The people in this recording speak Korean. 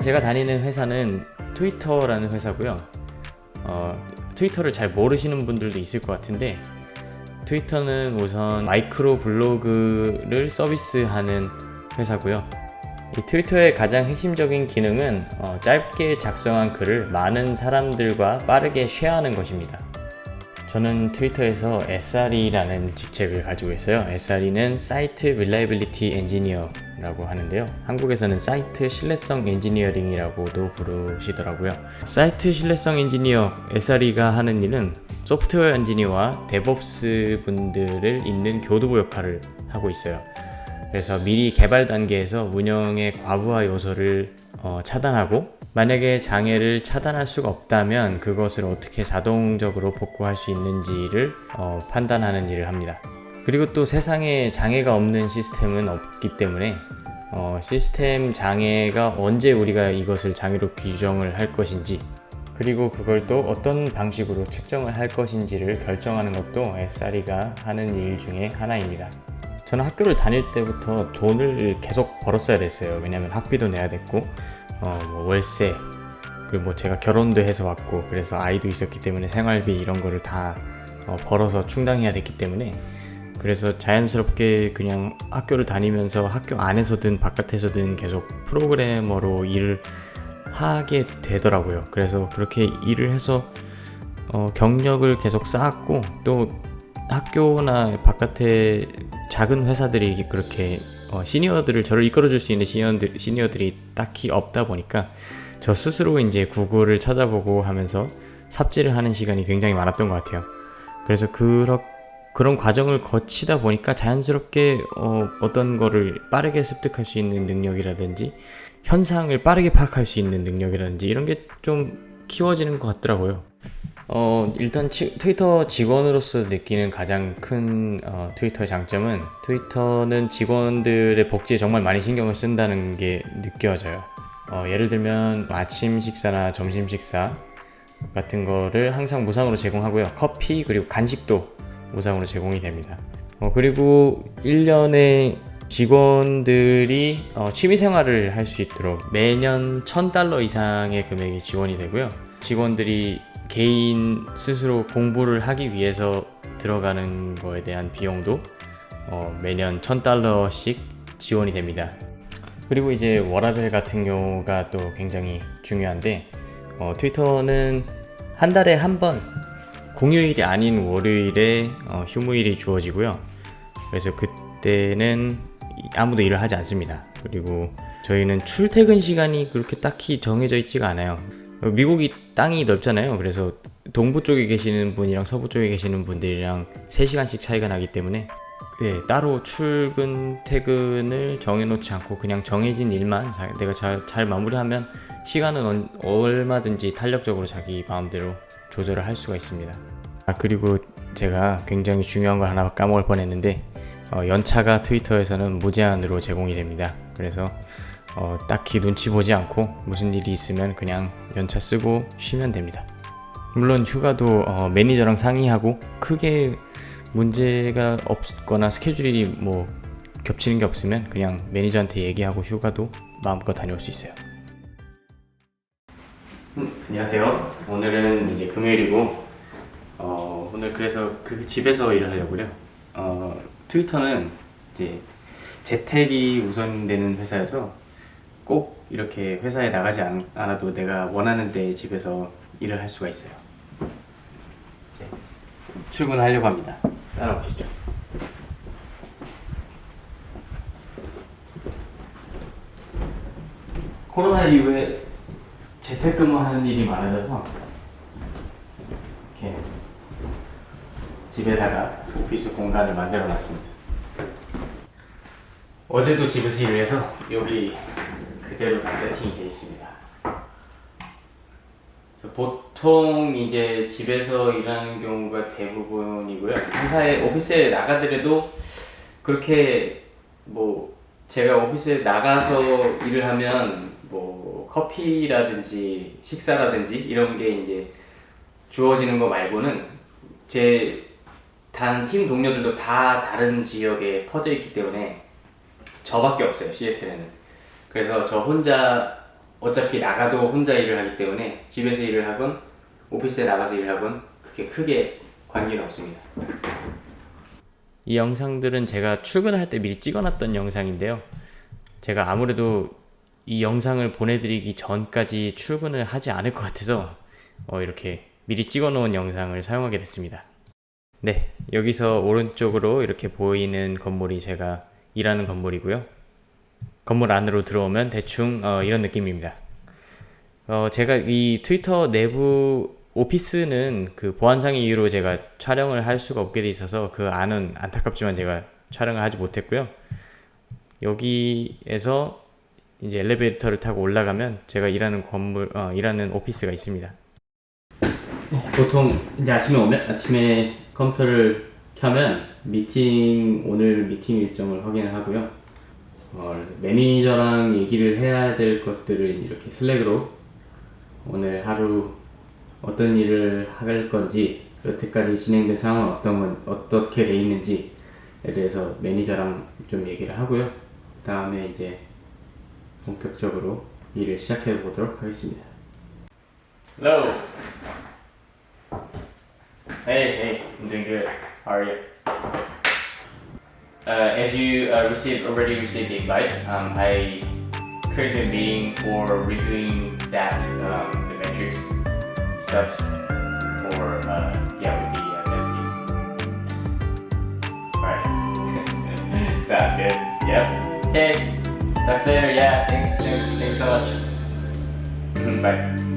제가 다니는 회사는 트위터라는 회사고요. 트위터를 잘 모르시는 분들도 있을 것 같은데, 트위터는 우선 마이크로 블로그를 서비스하는 회사고요. 이 트위터의 가장 핵심적인 기능은 짧게 작성한 글을 많은 사람들과 빠르게 쉐어하는 것입니다. 저는 트위터에서 SRE라는 직책을 가지고 있어요. SRE는 사이트 릴라이빌리티 엔지니어라고 하는데요. 한국에서는 사이트 신뢰성 엔지니어링이라고도 부르시더라고요. 사이트 신뢰성 엔지니어 SRE가 하는 일은 소프트웨어 엔지니어와 데브옵스 분들을 잇는 교두보 역할을 하고 있어요. 그래서 미리 개발 단계에서 운영의 과부하 요소를 차단하고, 만약에 장애를 차단할 수가 없다면 그것을 어떻게 자동적으로 복구할 수 있는지를 판단하는 일을 합니다. 그리고 또 세상에 장애가 없는 시스템은 없기 때문에 시스템 장애가 언제 우리가 이것을 장애로 규정을 할 것인지, 그리고 그걸 또 어떤 방식으로 측정을 할 것인지를 결정하는 것도 SRE가 하는 일 중에 하나입니다. 저는 학교를 다닐 때부터 돈을 계속 벌었어야 됐어요. 왜냐면 학비도 내야 됐고, 월세, 그리고 제가 결혼도 해서 왔고, 그래서 아이도 있었기 때문에 생활비 이런 거를 다 벌어서 충당해야 됐기 때문에, 그래서 자연스럽게 그냥 학교를 다니면서 학교 안에서든 바깥에서든 계속 프로그래머로 일을 하게 되더라고요. 그래서 그렇게 일을 해서 경력을 계속 쌓았고, 또 학교나 바깥에 작은 회사들이 그렇게 시니어들을, 저를 이끌어줄 수 있는 시니어들이 딱히 없다 보니까 저 스스로 이제 구글을 찾아보고 하면서 삽질을 하는 시간이 굉장히 많았던 것 같아요. 그래서 그런 과정을 거치다 보니까 자연스럽게 어떤 거를 빠르게 습득할 수 있는 능력이라든지, 현상을 빠르게 파악할 수 있는 능력이라든지, 이런 게 좀 키워지는 것 같더라고요. 일단 트위터 직원으로서 느끼는 가장 큰 트위터의 장점은, 트위터는 직원들의 복지에 정말 많이 신경을 쓴다는 게 느껴져요. 예를 들면 아침 식사나 점심 식사 같은 거를 항상 무상으로 제공하고요. 커피 그리고 간식도 무상으로 제공이 됩니다. 그리고 1년에 직원들이 취미생활을 할 수 있도록 매년 $1,000 이상의 금액이 지원이 되고요. 직원들이 개인 스스로 공부를 하기 위해서 들어가는 거에 대한 비용도 매년 $1,000씩 지원이 됩니다. 그리고 이제 워라밸 같은 경우가 또 굉장히 중요한데, 트위터는 한 달에 한 번, 공휴일이 아닌 월요일에 휴무일이 주어지고요. 그래서 그때는 아무도 일을 하지 않습니다. 그리고 저희는 출퇴근 시간이 그렇게 딱히 정해져 있지가 않아요. 미국이 땅이 넓잖아요. 그래서 동부 쪽에 계시는 분이랑 서부 쪽에 계시는 분들이랑 3시간씩 차이가 나기 때문에 따로 출근, 퇴근을 정해놓지 않고 그냥 정해진 일만 내가 잘 마무리하면 시간은 얼마든지 탄력적으로 자기 마음대로 조절을 할 수가 있습니다. 그리고 제가 굉장히 중요한 걸 하나 까먹을 뻔했는데, 연차가 트위터에서는 무제한으로 제공이 됩니다. 그래서 딱히 눈치 보지 않고 무슨 일이 있으면 그냥 연차 쓰고 쉬면 됩니다. 물론 휴가도 매니저랑 상의하고 크게 문제가 없거나 스케줄이 뭐 겹치는 게 없으면 그냥 매니저한테 얘기하고 휴가도 마음껏 다녀올 수 있어요. 안녕하세요. 오늘은 이제 금요일이고 오늘 그래서 집에서 일을 하려고요. 트위터는 이제 재택이 우선되는 회사여서 꼭 이렇게 회사에 나가지 않아도 내가 원하는 때 집에서 일을 할 수가 있어요. 출근하려고 합니다. 따라오시죠. 코로나 이후에 재택근무하는 일이 많아져서 이렇게 집에다가 오피스 공간을 만들어 놨습니다. 어제도 집에서 일을 해서 여기 그대로 다 세팅이 되어 있습니다. 보통 이제 집에서 일하는 경우가 대부분이고요. 오피스에 나가더라도 그렇게 뭐 제가 오피스에 나가서 일을 하면 뭐 커피라든지 식사라든지 이런 게 이제 주어지는 거 말고는 제 단 팀 동료들도 다 다른 지역에 퍼져 있기 때문에 저밖에 없어요, 시애틀에는. 그래서 저 혼자 어차피 나가도 혼자 일을 하기 때문에 집에서 일을 하건 오피스에 나가서 일을 하건 그렇게 크게 관계는 없습니다. 이 영상들은 제가 출근할 때 미리 찍어놨던 영상인데요. 제가 아무래도 이 영상을 보내드리기 전까지 출근을 하지 않을 것 같아서 이렇게 미리 찍어놓은 영상을 사용하게 됐습니다. 네, 여기서 오른쪽으로 이렇게 보이는 건물이 제가 일하는 건물이고요. 건물 안으로 들어오면 대충 이런 느낌입니다. 제가 이 트위터 내부 오피스는 그 보안상의 이유로 제가 촬영을 할 수가 없게 돼 있어서 그 안은 안타깝지만 제가 촬영을 하지 못했고요. 여기에서 이제 엘리베이터를 타고 올라가면 제가 일하는 건물, 일하는 오피스가 있습니다. 보통 이제 아침에 컴퓨터를 켜면 오늘 미팅 일정을 확인을 하고요. 매니저랑 얘기를 해야 될 것들을 이렇게 슬랙으로 오늘 하루 어떤 일을 할 건지, 여태까지 진행된 상황은 어떻게 돼 있는지에 대해서 매니저랑 좀 얘기를 하고요. 그 다음에 이제 본격적으로 일을 시작해 보도록 하겠습니다. Hello. Hey, I'm doing good. How are you? As you already received the invite, I created a meeting for reviewing that the metrics stuff for with the dev teams. Alright. Sounds good. Yep. Hey, talk later. Yeah. Thanks so much. Bye.